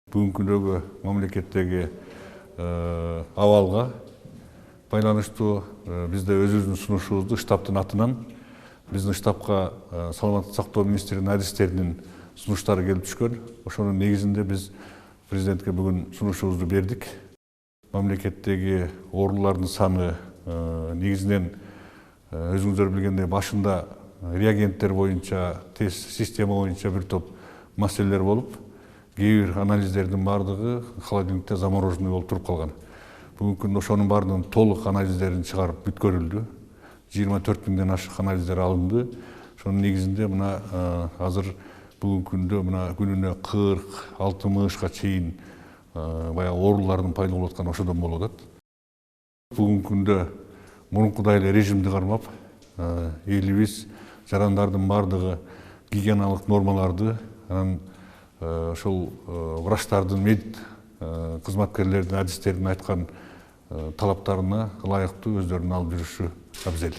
Бүгүнкүндөгү мамлекеттеги абалга байланыштуу бизде өзүбүздүн сунушубузду штабтын атынан биздин штабка саламаттык сактоо министринин адистеринин сунуштары келип түшкөн. Ошонун негизинде биз президентке бүгүн сунушубузду бердик. Мамлекеттеги оорулардын саны негизинен өзүңүздөр билгендей башында реагенттер боюнча, тест система боюнча бир топ маселелер болуп, кээ бир анализдердин баардыгы холодильникте замороженный болуп туруп калган. Бүгүнкү күндө ошонун баардыгынын толук анализдерин чыгарып бүткөрүлдү. 24 000ден ашык анализдер алынды. Ошонун негизинде мына азыр бүгүнкү күндө мына күнүнө 40-60га чейин баягы оорулардын пайда болуп атканы ошодон болуп атат. Бүгүнкү күндө мурункудай эле режимди кармап, элибиз жарандардын баардыгы гигиеналык нормаларды, анан ошол врачтардын, мед кызматкерлердин, адистердин айткан талаптарына ылайыктуу өздөрүн алып жүрүшү абзел.